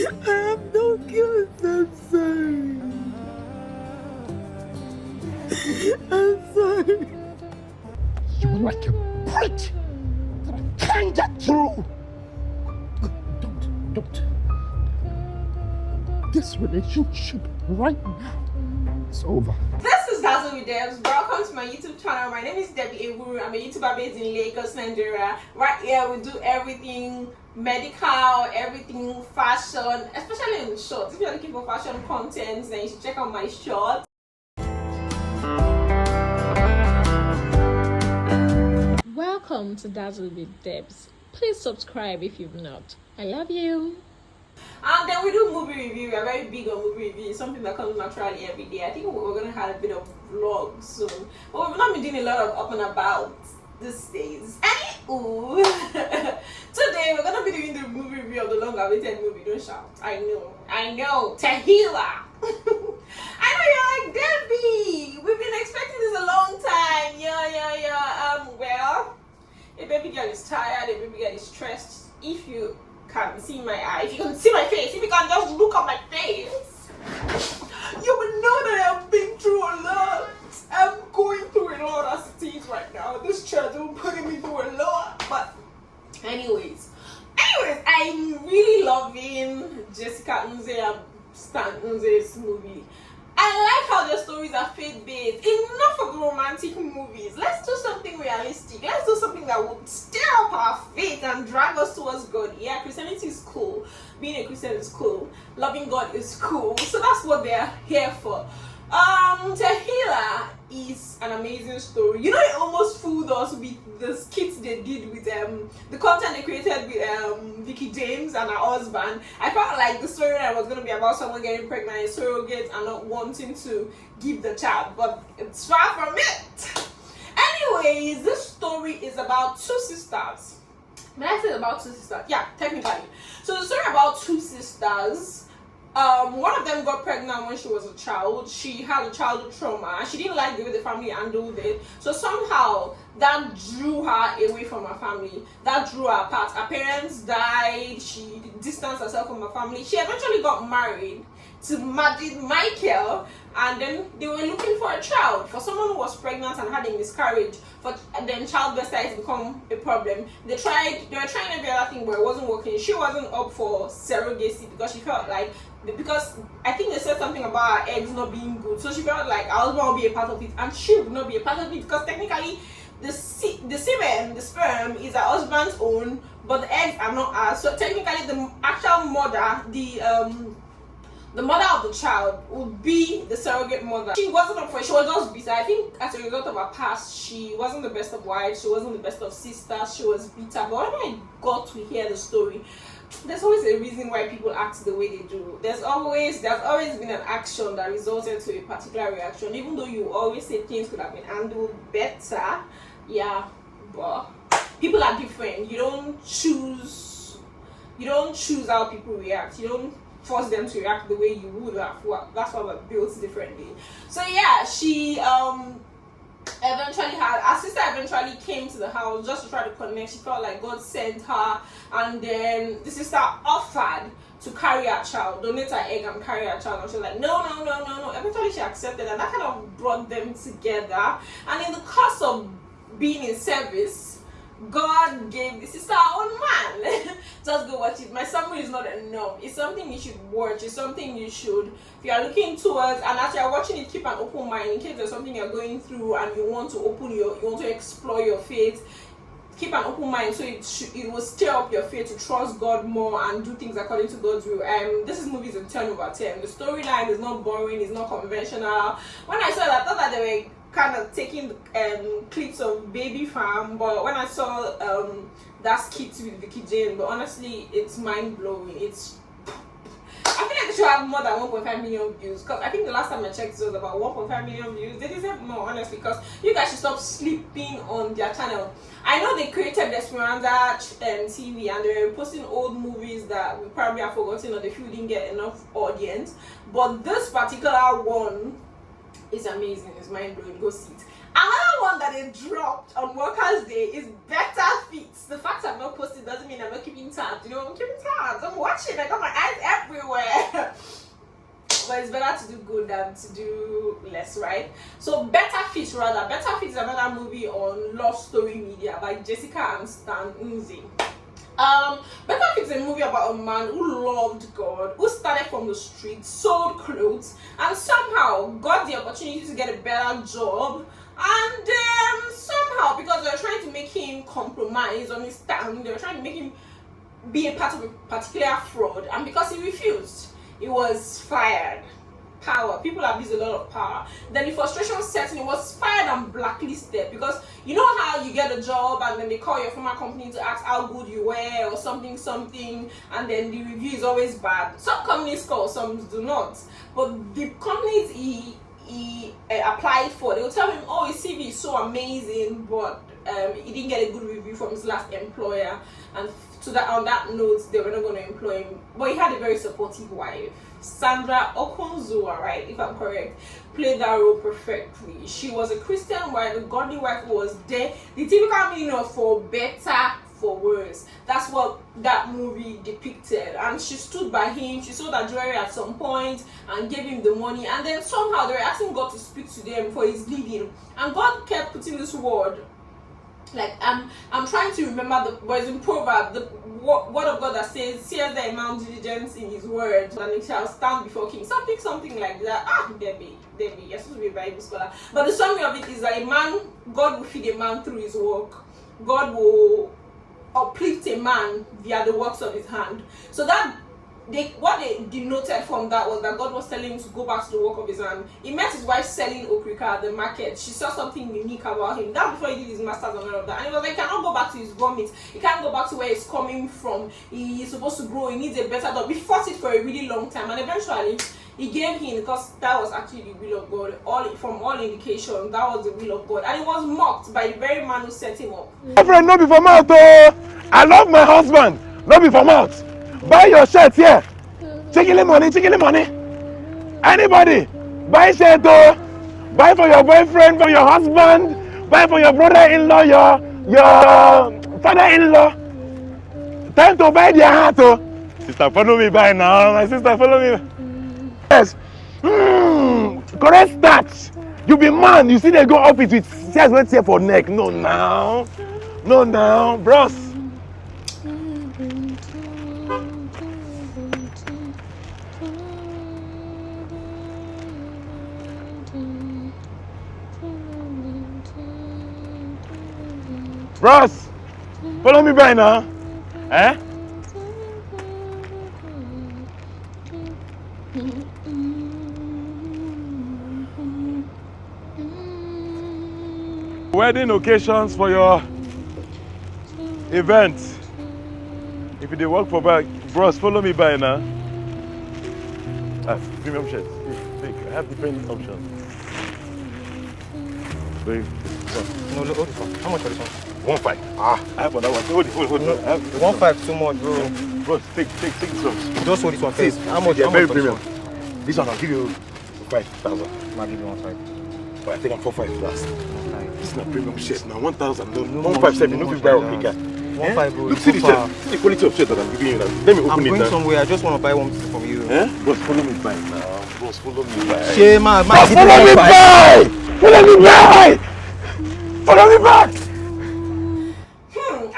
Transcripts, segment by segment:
I am not guilty. I'm sorry. I'm sorry. You're like a brick that I can't get through. Don't. This relationship right now is over. This is Dazzle with Debs. Welcome to my YouTube channel. My name is Debbie Ewuru. I'm a YouTuber based in Lagos, Nigeria. Right here, we do everything medical, everything fashion, especially in shorts. If you're looking for fashion content, then you should check out my shorts. Welcome to Dazzle with Debs. Please subscribe if you've not. I love you. And then we do movie review. We are very big on movie review. It's something that comes naturally every day. I think we're going to have a bit of vlog soon. But we've not been doing a lot of up and about these days. Anywho, today we're going to be doing the movie review of the long-awaited movie. Don't shout. I know. TEHILAH. I know you're like, Debbie, we've been expecting this a long time. Yeah. Well, a baby girl is tired, a baby girl is stressed. If you can see my eye, if you can see my face, if you can just look at my face, you will know that I've been through a lot. I'm going through a lot as it is right now. This children putting me through a lot. But anyways, I'm really loving Jessica Nze and Stan Nze's movie. I like how their stories are faith-based. Enough of the romantic movies. Let's do something realistic. Let's do something that would stir up our faith and drive us towards God. Yeah, Christianity is cool. Being a Christian is cool. Loving God is cool. So that's what they're here for. TEHILAH is an amazing story. You know, it almost fooled us with the skits they did with the content they created with Vicky James and her husband. I felt like the storyline was going to be about someone getting pregnant and surrogates and not wanting to give the child, but it's far from it. Anyways, this story is about two sisters. When I say about two sisters, yeah, technically. So the story about two sisters. One of them got pregnant when she was a child. She had a childhood trauma. She didn't like the way the family handled it. So somehow that drew her away from her family. That drew her apart. Her parents died. She distanced herself from her family. She eventually got married to Michael, and then they were looking for a child. For someone who was pregnant and had a miscarriage, and then childbirth started to become a problem. They were trying every other thing, but it wasn't working. She wasn't up for surrogacy because she felt like, because I think they said something about her eggs not being good, so she felt like her husband would be a part of it and she would not be a part of it, because technically the semen, the sperm, is her husband's own, but the eggs are not hers. So technically the actual mother, the mother of the child would be the surrogate mother. She wasn't up for it. She was just bitter. I think as a result of her past, she wasn't the best of wives. She wasn't the best of sisters. She was bitter. But when I got to hear the story, there's always a reason why people act the way they do. There's always been an action that resulted to a particular reaction. Even though you always say things could have been handled better, yeah, but people are different. You don't choose how people react. You don't force them to react the way you would have. That's why we're built differently. So yeah, she her sister eventually came to the house just to try to connect. She felt like God sent her, and then the sister offered to carry her child, donate her egg and carry her child, and she was like, no. Eventually she accepted, and that kind of brought them together. And in the course of being in service, God gave the sister her own man. Just go watch it. My summary is not enough. It's something you should watch. It's something you should, if you are looking towards, and as you are watching it, keep an open mind in case there's something you're going through and you want to explore your faith. Keep an open mind so it will stir up your faith to trust God more and do things according to God's will. This movie is a 10 over 10. The storyline is not boring. It's not conventional. When I saw it, I thought that they were kind of taking clips of Baby Farm, but when I saw that skit with Vicky James, but honestly, it's mind-blowing. I feel like it should have more than 1.5 million views, because I think the last time I checked it was about 1.5 million views. They deserve more, honestly, because you guys should stop sleeping on their channel. I know they created the Esperanza TV, and they were posting old movies that we probably have forgotten, or they feel didn't get enough audience, but this particular one is amazing. It's mind-blowing. Go see it. Another one that they dropped on Workers' Day is Better Fit. The fact I'm not posting doesn't mean I'm not keeping tabs. You know, I'm keeping tabs. I'm watching. I got my eyes everywhere. it's better to do good than to do less, right? So Better Fit is another movie on Love Story Media by Jessica and Stan Nzi. Better Fit is a movie about a man who loved God, who started from the streets, sold clothes, and somehow got the opportunity to get a better job. And somehow, because they were trying to make him compromise on his stand, they were trying to make him be a part of a particular fraud, and because he refused, he was fired. Power. People abuse a lot of power. Then the frustration set in, he was fired and blacklisted, because you know how you get a job and then they call your former company to ask how good you were or something, and then the review is always bad. Some companies call, some do not. But the companies he applied for, they will tell him, oh, his CV is so amazing, but he didn't get a good review from his last employer, and on that note, they were not going to employ him. But he had a very supportive wife. Sandra Okonzua, right, if I'm correct, played that role perfectly. She was a Christian wife, a godly wife who was there. The typical meaning of for better, for worse. That's what that movie depicted. And she stood by him. She sold her jewelry at some point and gave him the money. And then somehow they were asking God to speak to them for his leading. And God kept putting this word. Like I'm trying to remember the words in Proverbs, the word of God that says, "Seest the amount diligence in His word, and it shall stand before King." Something like that. Debbie, you're supposed to be a Bible scholar. But the summary of it is that God will feed a man through his work. God will uplift a man via the works of his hand. So that what they denoted from that was that God was telling him to go back to the work of his hand. He met his wife selling okrika at the market. She saw something unique about him. That before he did his masters and all of that. And he was like, he cannot go back to his vomit. He can't go back to where he's coming from. He is supposed to grow. He needs a better job. We fought it for a really long time, and eventually he gave in, because that was actually the will of God. From all indications, that was the will of God. And he was mocked by the very man who set him up. My friend, no be for mouth, oh. I love my husband. No be for mouth. Buy your shirt here. Chicken money. Anybody, buy shirt, oh. Buy for your boyfriend, for your husband, buy for your brother-in-law, your father-in-law. Time to buy their heart, oh. Sister, follow me by now. My sister, follow me. Yes. Correct start. You be man. You see they go up it with chest went here for neck. No now, bros. Bros, follow me by now. Eh? Wedding occasions for your event. If you dey work for back, bros, follow me by now. Premium shirts. I have different options. No, look, hold this one. How much for this one? 1.5. I have another one. Hold it. 1.5 too much, bro. Bros, take this one. Just hold this one first. How much? They're very premium. This one I'll give you 5,000. I'll give you 1.5. But I think I'm 4.5 last. This is not premium shirt now. 1,000. No, No 1.5. No, 50 like bigger. 1.5, bro. Look, see the shirt. See the quality of shirt that I'm giving you now. Let me open I'm it going now. somewhere. I just want to buy one from you. Bros, follow me by now. Bros, follow me by. Shema, Bros, follow me by! Follow me by! Follow me back!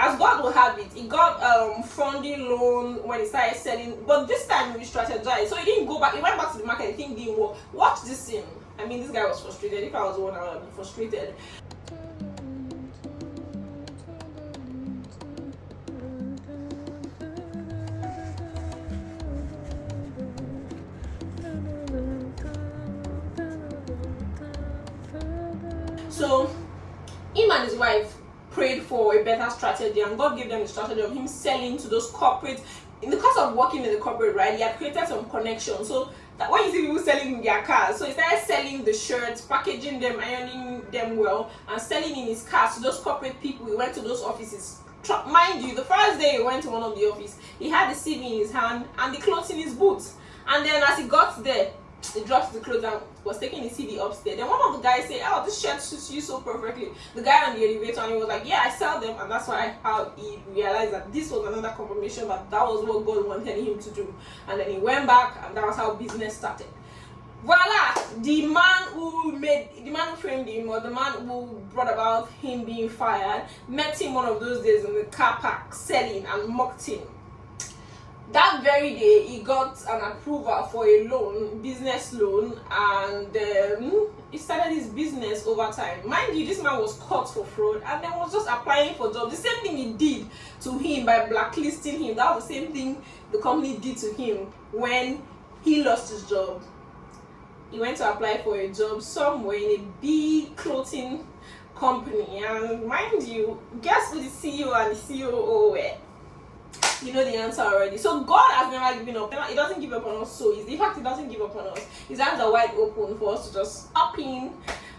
As God will have it, he got funding loan when he started selling, but this time he strategized. So he didn't go back. He went back to the market. The thing didn't work. Watch this scene. I mean, this guy was frustrated. If I was the one, I would be frustrated. So him and his wife prayed for a better strategy, and God gave them the strategy of him selling to those corporate. In the course of working in the corporate, right, he had created some connections. So that when you see people selling their cars, so he started selling the shirts, packaging them, ironing them well, and selling in his cars to those corporate people. He went to those offices. Mind you, the first day he went to one of the offices, he had the CV in his hand and the clothes in his boots. And then as he got there, he dropped the clothes and was taking his CD upstairs. Then one of the guys said, "Oh, this shirt suits you so perfectly." The guy on the elevator, and he was like, "Yeah, I sell them," and that's how he realized that this was another confirmation that that was what God wanted him to do. And then he went back, and that was how business started. voila, the man who framed him, or the man who brought about him being fired, met him one of those days in the car park selling and mocked him. That very day, he got an approval for a loan, business loan, and he started his business over time. Mind you, this man was caught for fraud and then was just applying for jobs. The same thing he did to him by blacklisting him. That was the same thing the company did to him when he lost his job. He went to apply for a job somewhere in a big clothing company, and mind you, guess who the CEO and the COO were? You know the answer already. So God has never given up. He doesn't give up on us so easily. In fact, he doesn't give up on us. His hands are wide open for us to just up in.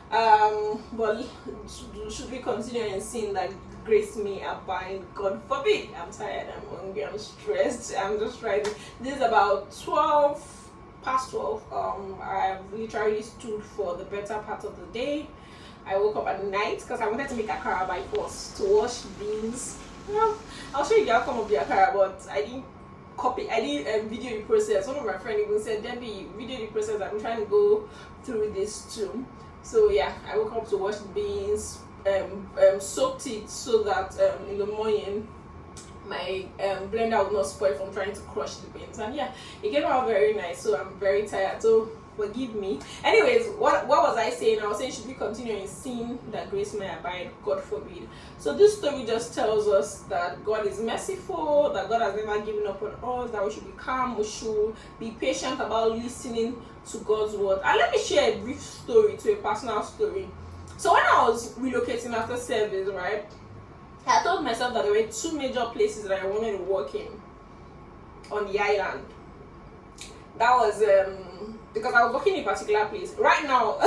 But should we consider in sin that grace may abide? God forbid. I'm tired, I'm hungry, I'm stressed, I'm just trying. This is about past 12. I've literally stood for the better part of the day. I woke up at night because I wanted to make akara by force to wash beans. Well, I'll show you the outcome of the akara, but I didn't video the process. One of my friends even said, Debbie, video the process. I'm trying to go through this too. So yeah, I woke up to wash the beans, soaked it so that in the morning my blender would not spoil from trying to crush the beans. And yeah, it came out very nice. So I'm very tired, so forgive me. Anyways, what was I saying? I was saying, should we continue in sin that grace may abide? God forbid. So this story just tells us that God is merciful, that God has never given up on us, that we should be calm, we should be patient about listening to God's word. And let me share a brief story, to a personal story. So when I was relocating after service, right, I told myself that there were two major places that I wanted to work in on the island. That was because I was working in a particular place. Right now,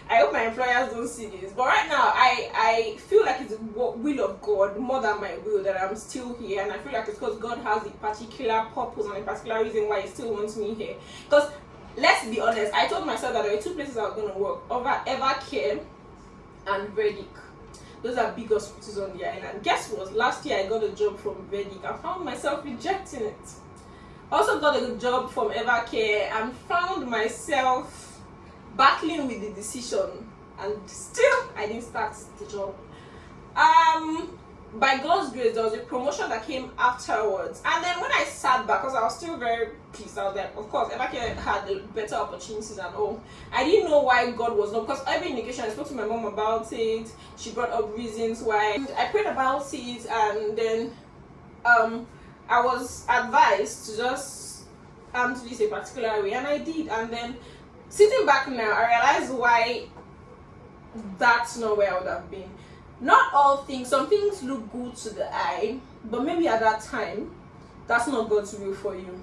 I hope my employers don't see this, but right now I feel like it's the will of God more than my will that I'm still here, and I feel like it's because God has a particular purpose and a particular reason why He still wants me here. Because let's be honest, I told myself that there were two places I was going to work: over Evercare and Verdic. Those are big hospitals on the island. Guess what? Last year I got a job from Verdic. I found myself rejecting it. Also got a job from Evercare and found myself battling with the decision, and still I didn't start the job. By God's grace, there was a promotion that came afterwards, and then when I sat back, because I was still very pissed, I was like, of course Evercare had better opportunities and all. I didn't know why God was not, because every indication, I spoke to my mom about it. She brought up reasons why. I prayed about it, and then I was advised to just do this a particular way, and I did. And then sitting back now, I realize why that's not where I would have been. Not all things, some things look good to the eye, but maybe at that time, that's not God's will for you.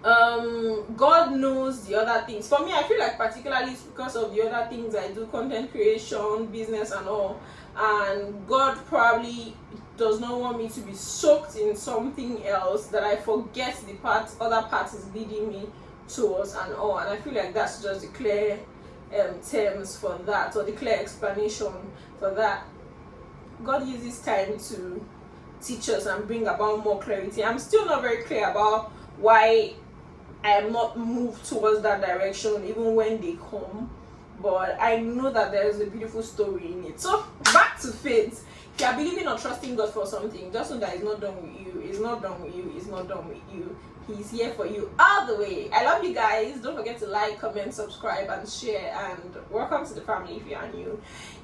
God knows the other things. For me, I feel like particularly it's because of the other things I do, content creation, business and all, and God probably does not want me to be soaked in something else that I forget the other part is leading me towards and all. And I feel like that's just the clear terms for that, or the clear explanation for that. God uses time to teach us and bring about more clarity. I'm still not very clear about why I am not moved towards that direction even when they come, but I know that there is a beautiful story in it. So back to faith. If you are believing or trusting God for something, just know that it's not done with you. It's not done with you. It's not done with you. He's here for you all the way. I love you guys. Don't forget to like, comment, subscribe, and share. And welcome to the family if you are new.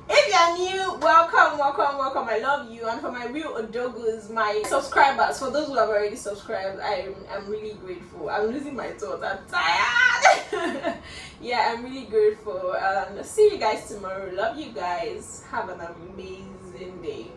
If you are new, welcome, welcome, welcome. I love you. And for my real odogus, my subscribers, for those who have already subscribed, I'm really grateful. I'm losing my thoughts. I'm tired. Yeah, I'm really grateful. And see you guys tomorrow. Love you guys. Have an amazing day.